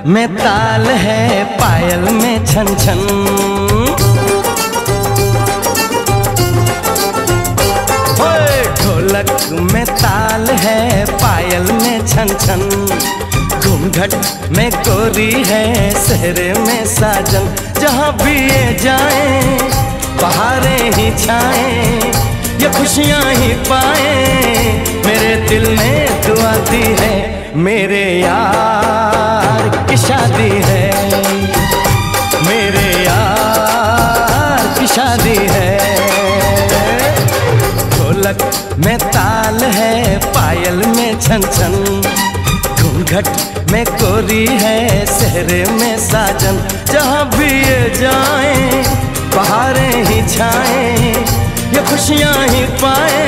में ताल है, पायल में छन छन। ढोलक में ताल है, पायल में छन छन। घूंघट में गोरी है, सेहरे में साजन। जहाँ भी ये जाए बहारें ही छाएं, ये खुशियाँ ही पाए। मेरे दिल ने दुआ दी है, मेरे यार की शादी है, मेरे यार की शादी है। ढोलक में ताल है, पायल में छन छन। घूंघट में गोरी है, सेहरे में साजन। जहाँ भी ये जाए बहारें ही छाएं, ये खुशियाँ ही पाए।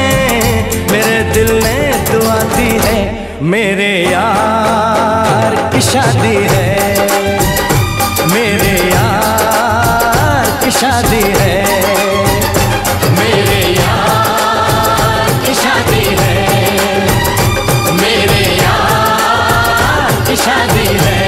मेरे दिल ने दुआ दी है, मेरे यार की शादी है, मेरे यार की शादी है, मेरे यार की शादी है, मेरे यार की शादी है।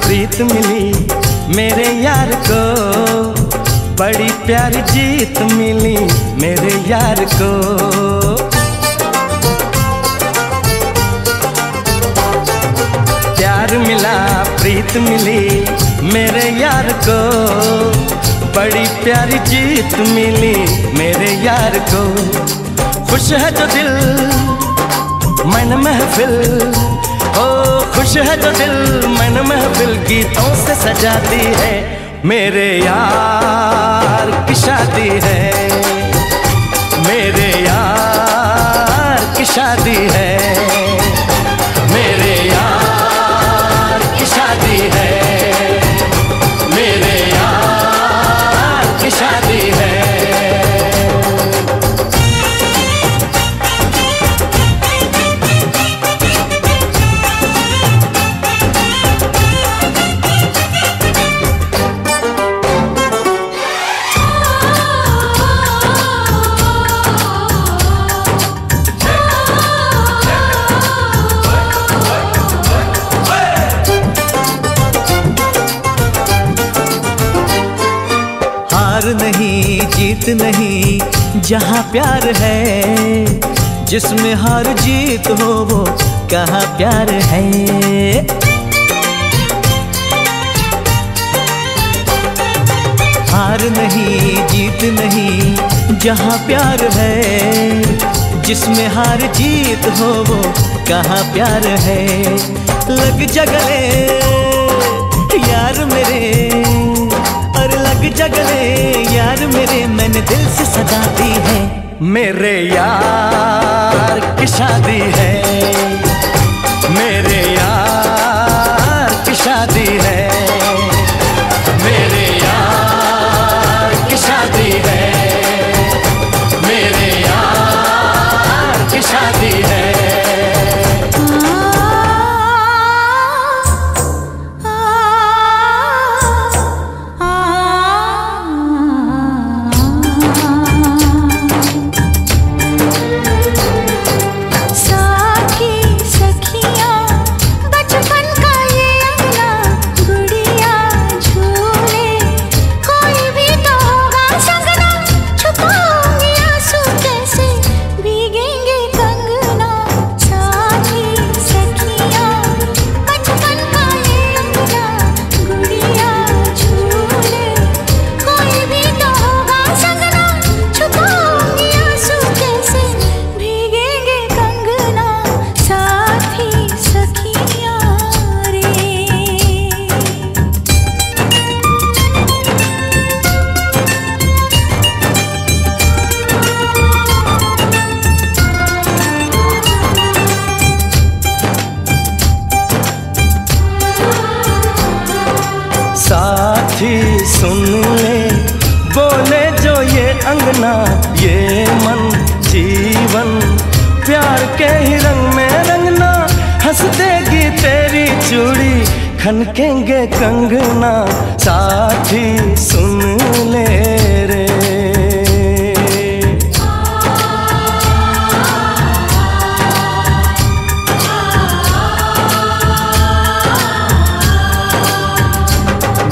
प्रीत मिली मेरे यार को, बड़ी प्यारी जीत मिली मेरे यार को। प्यार मिला प्रीत मिली मेरे यार को, बड़ी प्यारी जीत मिली मेरे यार को। खुश है जो दिल मन महफिल, ओ खुश है जो दिल मन महफिल गीतों से सजाती है। मेरे यार की शादी है, मेरे यार की शादी है, मेरे यार की शादी है, मेरे यार की शादी है। नहीं जीत नहीं जहाँ प्यार है, जिसमें हार जीत हो वो कहाँ प्यार है। हार नहीं जीत नहीं जहाँ प्यार है, जिसमें हार जीत हो वो कहाँ प्यार है। लग जा गले यार मेरे, और लग जा गले यार मेरे, मैंने दिल से सजा दी है। मेरे यार की शादी है, मेरे यार की शादी है, मेरे यार की शादी है, मेरे यार की शादी है। खनकेंगे कंगना साथी सुन ले रे।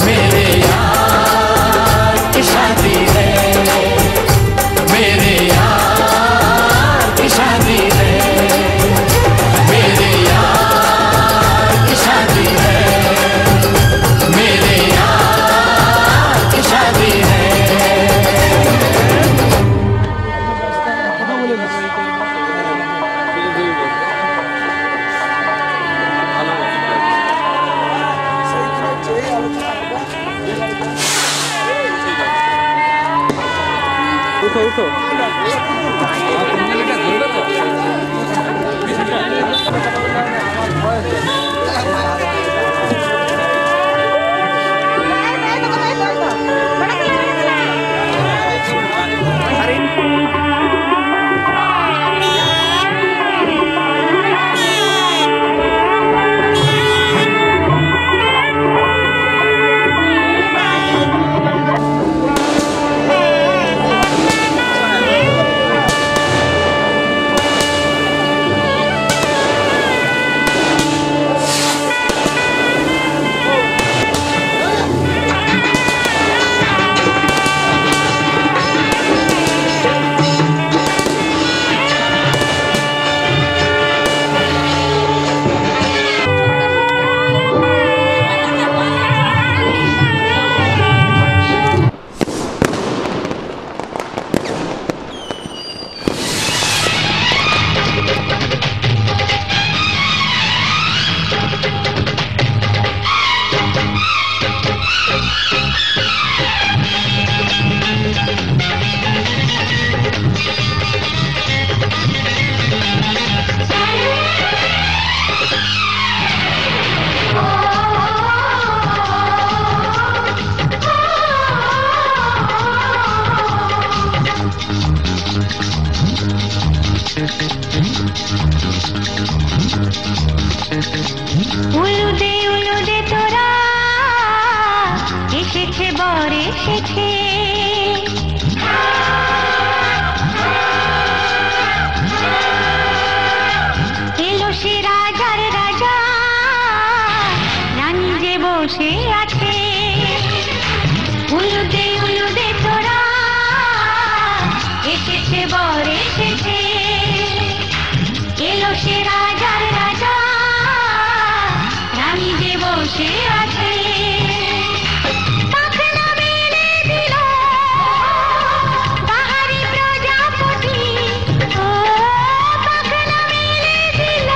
मेरे यार की शादी है, मेरे यार की शादी है, मेरे यार की शादी है, मेरे यार की शादी है। उठो उठो উলুদে তোরা এসেছে বর এসেছে, এলো সে রাজার রাজা, রানী যে বসে আছে। উলুদে তোরা এসেছে বর এসেছে, এলো সে রাজার রাজা, রানী যে বসে আছে। পাখনা মেলে দিল পাহাড়ি প্রজাপতি, ও পাখনা মেলে দিল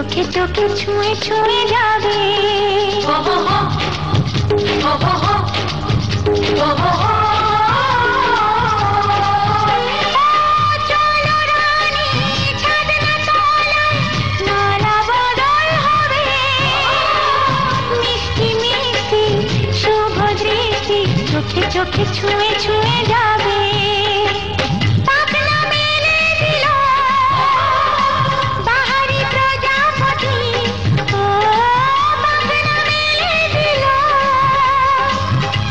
চোখে চোখে ছুঁয়ে ছুঁয়ে যাবে। চলো রানী ছাদনা তলায় নালা বদল হবে। মিষ্টি মিষ্টি শুভ দৃষ্টি চোখে চোখে ছুঁয়ে ছুঁয়ে যাবে। পাখনা মেলে দিল বাহারি প্রজাপতি, ও পাখনা মেলে দিল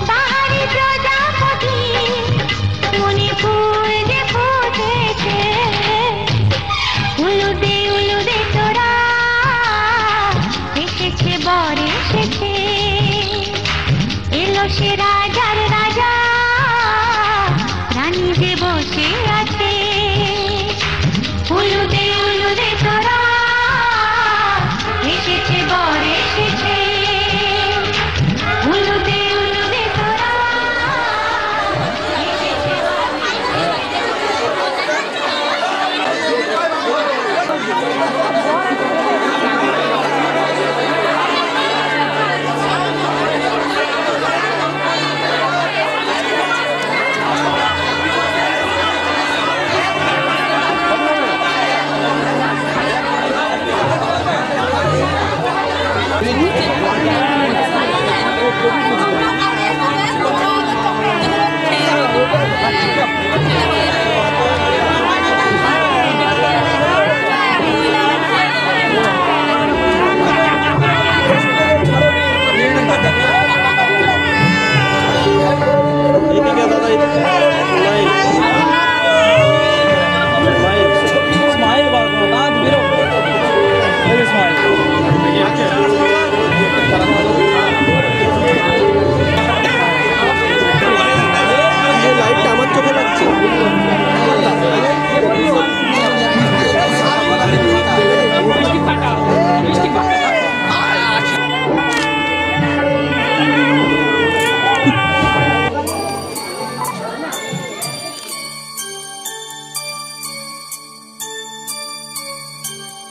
বাহারি প্রজাপতি। মনে ফুল যে ফুটেছে উলুদে উলুদে তোরা, এসেছে বর এসেছে, এলো সে রাজার রাজা, রানী যে বসে আছে। উলুদে উলুদে তোরা, এসেছে বর এসেছে, উলুদে উলুদে তোরা, এসেছে বর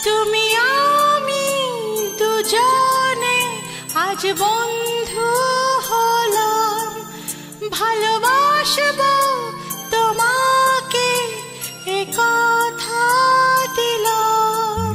তুমি আমি দুজনে আজ বন্ধু হলাম, ভালোবাসবো তোমাকে এ কথা দিলাম।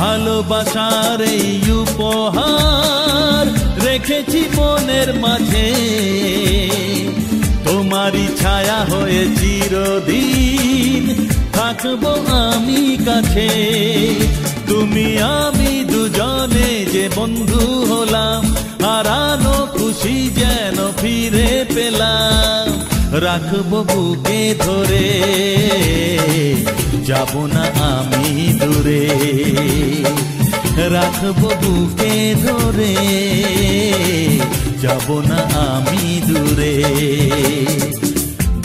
ভালোবাসার এই উপহার রেখেছি মনের মাঝে, তোমারই ছায়া হয়ে চিরদিন থাকবো আমি কাছে। তুমি আমি দুজনে যে বন্ধু হলাম, হারানো খুশি যেন ফিরে পেলাম। রাখবো বুকে ধরে, যাব না আমি দূরে। রাখবো বুকে ধরে, যাব না আমি দূরে।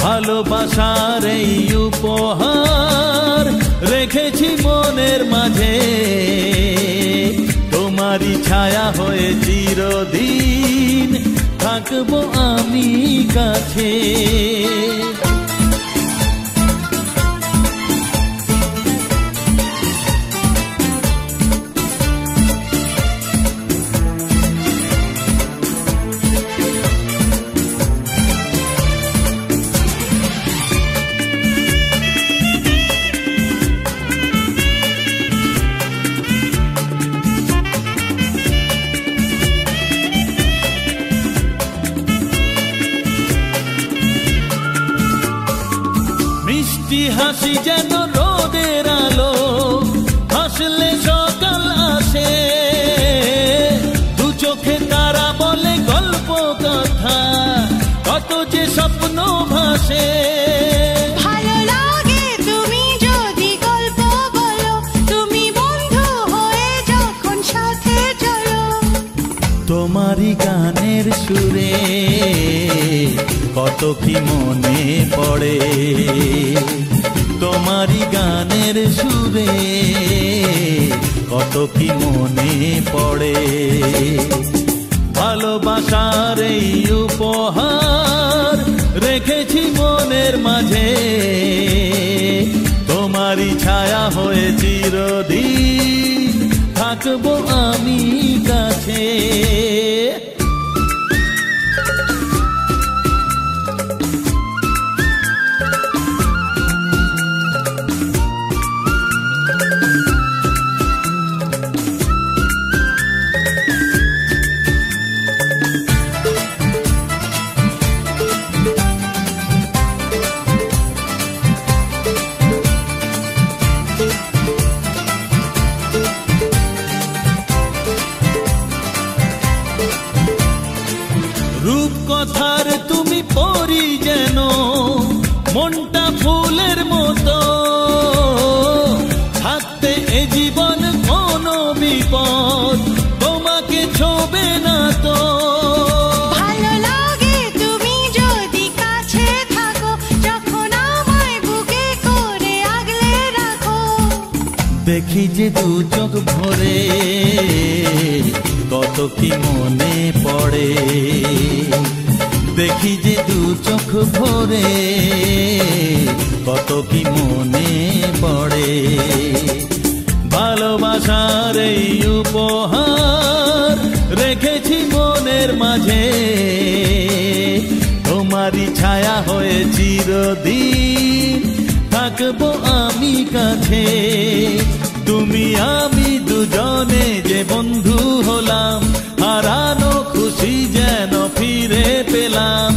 ভালোবাসার এই উপহার রেখেছি মনের মাঝে, তোমারই ছায়া হয়ে চিরদিন থাকবো আমি কাছে। হাসি যেন রোদের আলো, হাসলে সকাল আসে। দু চোখে তারা বলে গল্প কথা, কত যে স্বপ্ন ভাসে। ভালো লাগে তুমি যদি গল্প বলো, তুমি বন্ধু হয়ে যখন সাথে চলো। তোমারি গানের সুরে কত কি মনে পড়ে, তোমারি গানের সুরে কত কি মনে পড়ে। ভালোবাসার এই উপহার রেখেছি মনের মাঝে, তোমারি ছায়া হয়ে চিরদিন থাকবো আমি কাছে। রূপকথার তুমি পরি যেন, মনটা ফুলের মতো, থাকতে এ জীবন কোনো বিপদ তোমাকে ছোবে না তো। ভালো লাগে তুমি যদি কাছে থাকো, যখন আমায় বুকে করে আগলে রাখো। দেখি যে দু চোখ ভরে কত কি মনে পড়ে, দেখি যে দু চোখ ভরে কত কি মনে পড়ে। ভালোবাসার এই উপহার রেখেছি মনের মাঝে, তোমারি ছায়া হয়ে চিরদিন থাকবো আমি কাছে। তুমি আমি দুজনে যে বন্ধু হলাম, হারানো খুশি যেন ফিরে পেলাম।